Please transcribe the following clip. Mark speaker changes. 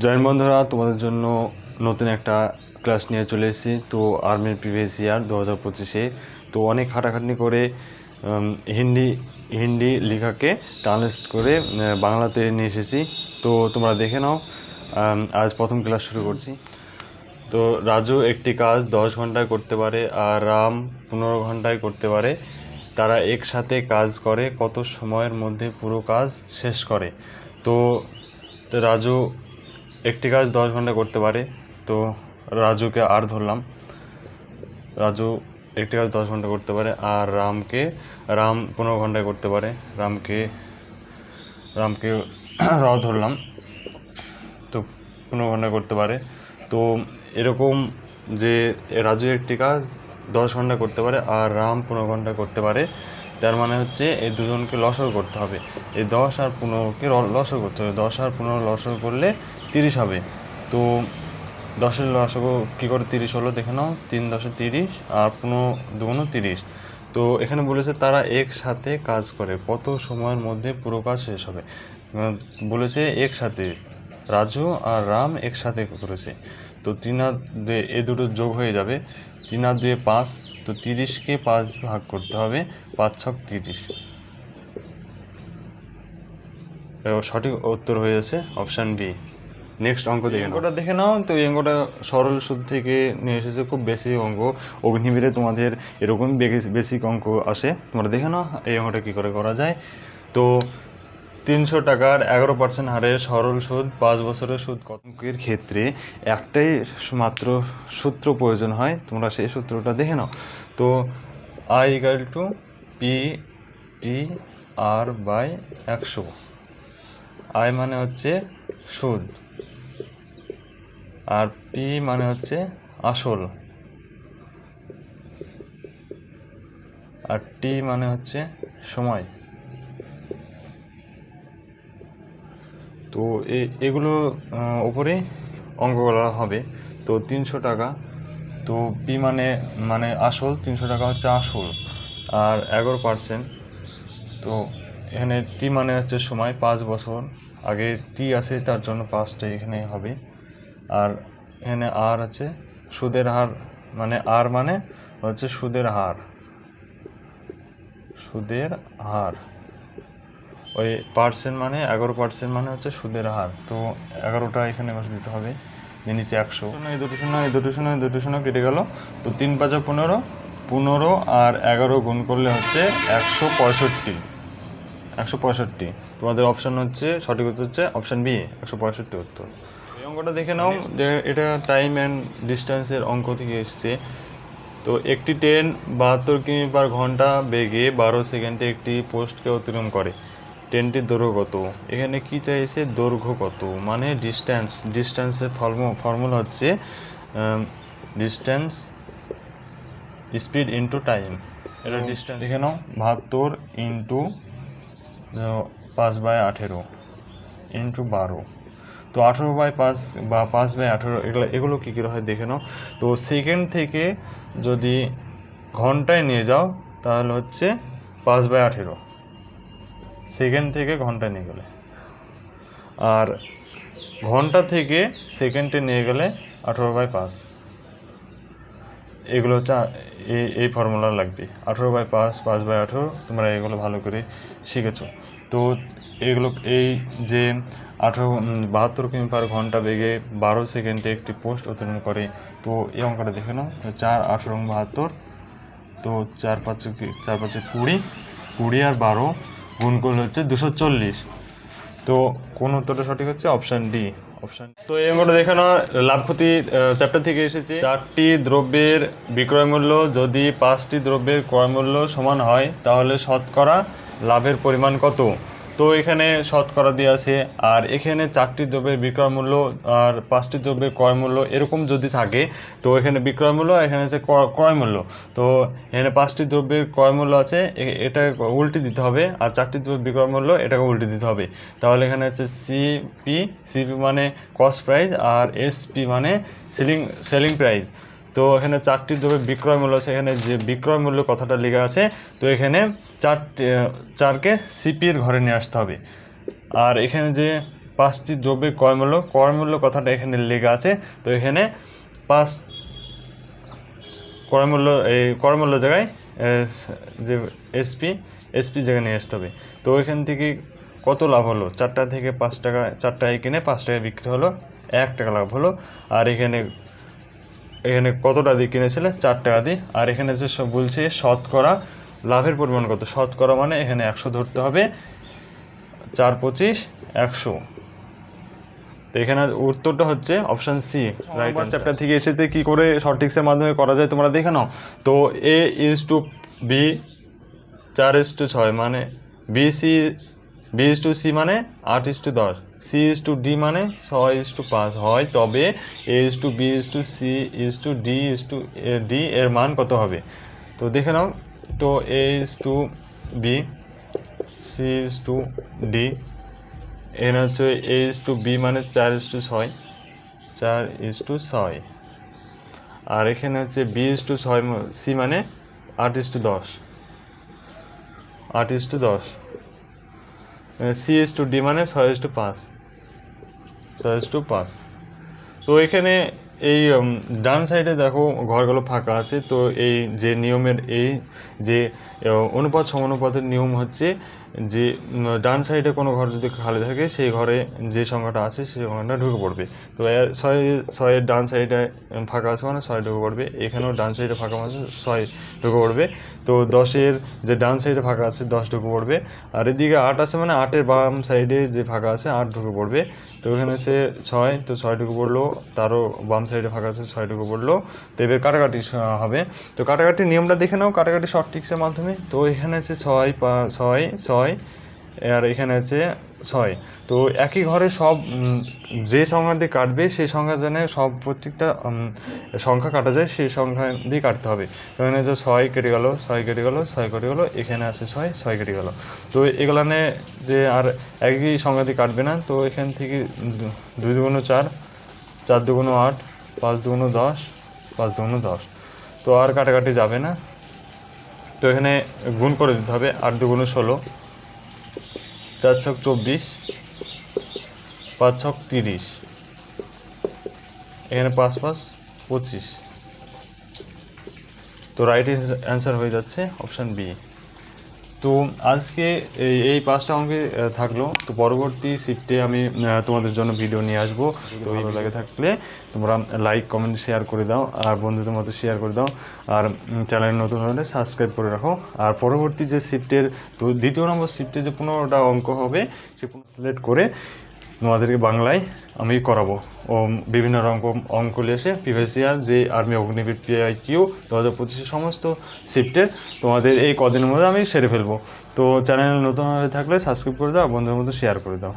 Speaker 1: Join বন্ধুরা, তোমাদের জন্য নতুন একটা ক্লাস নিয়ে চলে এসেছি। তো আর্মির প্রিভিয়াস ইয়ার 2025-এ তো অনেক খাটাখাটনি করে হিন্দি হিন্দি লেখাকে ট্রান্সলেট করে বাংলাতে নিয়ে এসেছি। তো তোমরা দেখে নাও। আজ প্রথম ক্লাস শুরু করছি। তো রাজু একটি কাজ 10 ঘন্টায় করতে পারে আর রাম 15 ঘন্টায় করতে পারে। তারা একসাথে কাজ করে কত সময়ের মধ্যে পুরো কাজ শেষ করে? তো রাজু একটি কাজ 10 ঘন্টা করতে পারে। তো রাজুকে আর ধরলাম। রাজু একটি কাজ 10 ঘন্টা করতে পারে আর রাম 15 ঘন্টায় করতে পারে। রামকে ধরলাম। তো 15 ঘন্টা করতে পারে। তো এরকম যে রাজু একটি কাজ 10 ঘন্টা করতে পারে আর রাম 15 ঘন্টা করতে পারে, তার মানে হচ্ছে এই দুজনকে লসগু করতে হবে। এই 10 আর 15কে লসগু করতে হবে। 10 আর 15 লসগু করলে 30 হবে। তো 10-এর লসগু কী করে 30 হলো দেখে নাও। 3 10-এ 30 আর 15 2 30। তো এখানে বলেছে তারা একসাথে কাজ করে কত সময়ের মধ্যে পুরো কাজ শেষ হবে। বলেছে একসাথে, রাজু আর রাম একসাথে করেছে। তো 3 আর 2 এ দুটো যোগ হয়ে যাবে। 3 আর 2 5। তো 30কে 5 ভাগ করতে হবে। 5 ছক 30। সঠিক উত্তর হয়ে যাচ্ছে অপশান বি। নেক্সট অঙ্ক দেখে নাও। তো এই অঙ্কটা সরল সুদ থেকে নিয়ে এসেছে, খুব বেশি অঙ্ক। অগ্নিবীরে তোমাদের এরকম বেসিক অঙ্ক আসে, তোমরা দেখে নাও এই অঙ্কটা কী করে করা যায়। তো 300 টাকার 11% হারে সরল সুদ 5 বছরের সুদ অঙ্কের ক্ষেত্রে একটাই মাত্র সূত্র প্রয়োজন হয়, তোমরা সেই সূত্রটা দেখে নাও। তো I = P/100। I মানে হচ্ছে সুদ, আর P মানে হচ্ছে আসল, আর T মানে হচ্ছে সময়। তো এগুলো ওপরে অঙ্ক করা হবে। তো 300 টাকা, তো P মানে আসল, 300 টাকা হচ্ছে আসল, আর 11%। তো এখানে T মানে হচ্ছে সময়, 5 বছর আগে T আছে তার জন্য 5টা এখানে হবে। আর এখানে আর আছে সুদের হার, মানে আর মানে হচ্ছে সুদের হার, ওই পার্সেন্ট মানে 11% মানে হচ্ছে সুদের হার। তো 11টা এখানে বসে দিতে হবে। নিচে 100, এই দুটো শূন্য কেটে গেল। তো 3 5 15, 15 আর 11 গুণ করলে হচ্ছে 165। তোমাদের অপশান হচ্ছে, সঠিক উত্তর হচ্ছে অপশান বি, 165 উত্তর। এই অঙ্কটা দেখে নাও যে এটা টাইম অ্যান্ড ডিস্টেন্সের অঙ্ক থেকে এসছে। তো একটি ট্রেন 72 কিমি/ঘন্টা বেগে 12 সেকেন্ডে একটি পোস্টকে অতিক্রম করে। ট্রেনটির দৈর্ঘ্য কত? এখানে কি চাইছে? দৈর্ঘ্য কত, মানে ডিস্টেন্সের ফর্মুলা হচ্ছে ডিস্টেন্স স্পিড ইন্টু টাইম। এটা ডিস্টেন্স দেখে নাও, 72 ইন্টু 5/18 ইন্টু 12। তো 18/5 বা 5/18 এগুলো কী কী হয় দেখে নাও। তো সেকেন্ড থেকে যদি ঘন্টায় নিয়ে যাও তাহলে হচ্ছে 5/18, সেকেন্ড থেকে ঘন্টায় নিয়ে গেলে। আর ঘন্টা থেকে সেকেন্ডে নিয়ে গেলে 18/5। এগুলো হচ্ছে এই ফর্মুলা লাগবে। 18/5, 5/18, তোমরা এগুলো ভালো করে শিখেছো। তো এগুলো এই যে 72 কিমি/ঘন্টা বেগে 12 সেকেন্ডে একটি পোস্ট অতিক্রম করে। তো এই অঙ্কটা দেখে নাও। 4 18 72। তো 4 5 20, 20 আর 12 গুণ করলে হচ্ছে 240। তো কোন উত্তরটা সঠিক হচ্ছে? Option D. তো এই অঙ্কটা দেখে নাও, লাভ ক্ষতি চ্যাপ্টার থেকে এসেছে। 4টি দ্রব্যের বিক্রয় মূল্য যদি 5টি দ্রব্যের ক্রয় মূল্য সমান হয় তাহলে শতকরা লাভের পরিমাণ কত? তো এখানে শতকরা দিয়ে আছে, আর এখানে 4টি দ্রব্যের বিক্রয় মূল্য আর 5টি দ্রব্যের ক্রয় মূল্য এরকম যদি থাকে, তো এখানে বিক্রয় মূল্য, এখানে হচ্ছে ক্রয় মূল্য। তো এখানে 5টি দ্রব্যের ক্রয় মূল্য আছে, এটা উল্টে দিতে হবে, আর 4টি দ্রব্যের বিক্রয় মূল্য এটাকে উল্টে দিতে হবে। তাহলে এখানে হচ্ছে সিপি মানে কস্ট প্রাইস, আর এসপি মানে সেলিং প্রাইস। তো এখানে 4টি দ্রব্যের বিক্রয় মূল্য আছে, এখানে যে বিক্রয় মূল্য কথাটা লেখা আছে, তো এখানে 4কে সিপির ঘরে নিয়ে আসতে হবে। আর এখানে যে 5টি দ্রব্যের ক্রয় মূল্য কথাটা এখানে লেখা আছে। তো এখানে 5 ক্রয় মূল্য জায়গায় যে এসপি জায়গায় নিয়ে আসতে হবে। তো এখান থেকে কত লাভ হলো, 4টা থেকে 5 টাকা, 4 টাকায় কিনে 5 টাকায় বিক্রি হলো, 1 টাকা লাভ হলো। আর এখানে কতটা দিয়ে কিনেছিল, 4 টাকা দিয়ে। আর এখানে যে সব বলছে শতকরা লাভের পরিমাণ কত, শতকরা মানে এখানে 100 ধরতে হবে, 4 25 100। তো এখানে উত্তরটা হচ্ছে option C right answer. Chapter থেকে এসেতে কী করে শর্ট ট্রিক্সের মাধ্যমে করা যায় তোমরা দেখে নাও। তো A:B 4:6 মানে B:C মানে 8:10, C:D মানে 6:5 হয়, তবে A:B:C:D এর মান কত হবে। তো দেখে নাও। তো A:B C:D এখানে হচ্ছে A:B মানে 4:6, আর এখানে হচ্ছে B:6 C মানে 8:10, C:D মানে 6:5। তো এখানে এই ডান সাইডে দেখো ঘরগুলো ফাঁকা আছে। তো এই যে নিয়মের এই যে অনুপাত সমানুপাতের নিয়ম হচ্ছে যে ডান সাইডে কোনো ঘর যদি খালি থাকে সেই ঘরে যে সংখ্যাটা আছে সেই সংখ্যাটা ঢুকে পড়বে। তো 6 ডান সাইডে ফাঁকা আছে মানে 6 ঢুকে পড়বে, এখানেও ডান সাইডে ফাঁকা আছে 6 ঢুকে পড়বে। তো 10-এর যে ডান সাইডে ফাঁকা আছে 10 ঢুকে পড়বে, আর এদিকে 8 আছে মানে 8-এর বাম সাইডে যে ফাঁকা আছে 8 ঢুকে পড়বে। তো এখানে হচ্ছে 6, তো 6 ঢুকে পড়লো, তারও বাম সাইডে ফাঁকা আছে 6 ঢুকে পড়লো। তো এবার কাটাকাটি হবে। তো কাটাকাটির নিয়মটা দেখে নাও, কাটাকাটি শর্ট ট্রিক্সের মাধ্যমে। তো এখানে আছে 6, আর এখানে আছে 6। তো একই ঘরে সব যে সংখ্যা দিয়ে কাটবে সেই সংখ্যা জানে সব প্রত্যেকটা সংখ্যা কাটা যায় সেই সংখ্যা দিয়ে কাটতে হবে। তো এখানে যে 6 কেটে গেল, 6 কেটে গেল, 6 কেটে গেলো, এখানে আছে 6 কেটে গেল। তো এগুলানে যে আর একই সংখ্যা দিয়ে কাটবে না। তো এখান থেকে 2 দুগুণ 4, 4 দুগুণ 8, 5 দুগুণ 10, 5 দুগুণ 10। তো আর কাটাকাটি যাবে না। তো এখানে গুণ করে দিতে হবে, 8 দুগুণ 16, 4 ছক 24, 5 ছক 30, এখানে 5 5 25। তো রাইট অ্যান্সার হয়ে যাচ্ছে অপশান বি। তো আজকে এই 5টা অঙ্কে থাকলো। তো পরবর্তী শিফটে আমি তোমাদের জন্য ভিডিও নিয়ে আসবো। তো ভালো লাগে থাকলে তোমরা লাইক কমেন্ট শেয়ার করে দাও, আর বন্ধুদের মতো শেয়ার করে দাও, আর চ্যানেল নতুন হলে সাবস্ক্রাইব করে রাখো। আর পরবর্তী যে শিফটের, তো 2য় নম্বর শিফটে যে 15টা অঙ্ক হবে সে সিলেক্ট করে তোমাদেরকে বাংলায় আমি করাবো। ও বিভিন্ন অঙ্ক নিয়ে এসে প্রিভিয়াস ইয়ার যে আর্মি অগ্নিবীর PIQ 2025 সমস্ত শিফটের তোমাদের এই কদিনের মধ্যে আমি সেরে ফেলবো। তো চ্যানেল নতুন হয়ে থাকলে সাবস্ক্রাইব করে দাও, বন্ধুদের মধ্যে শেয়ার করে দাও।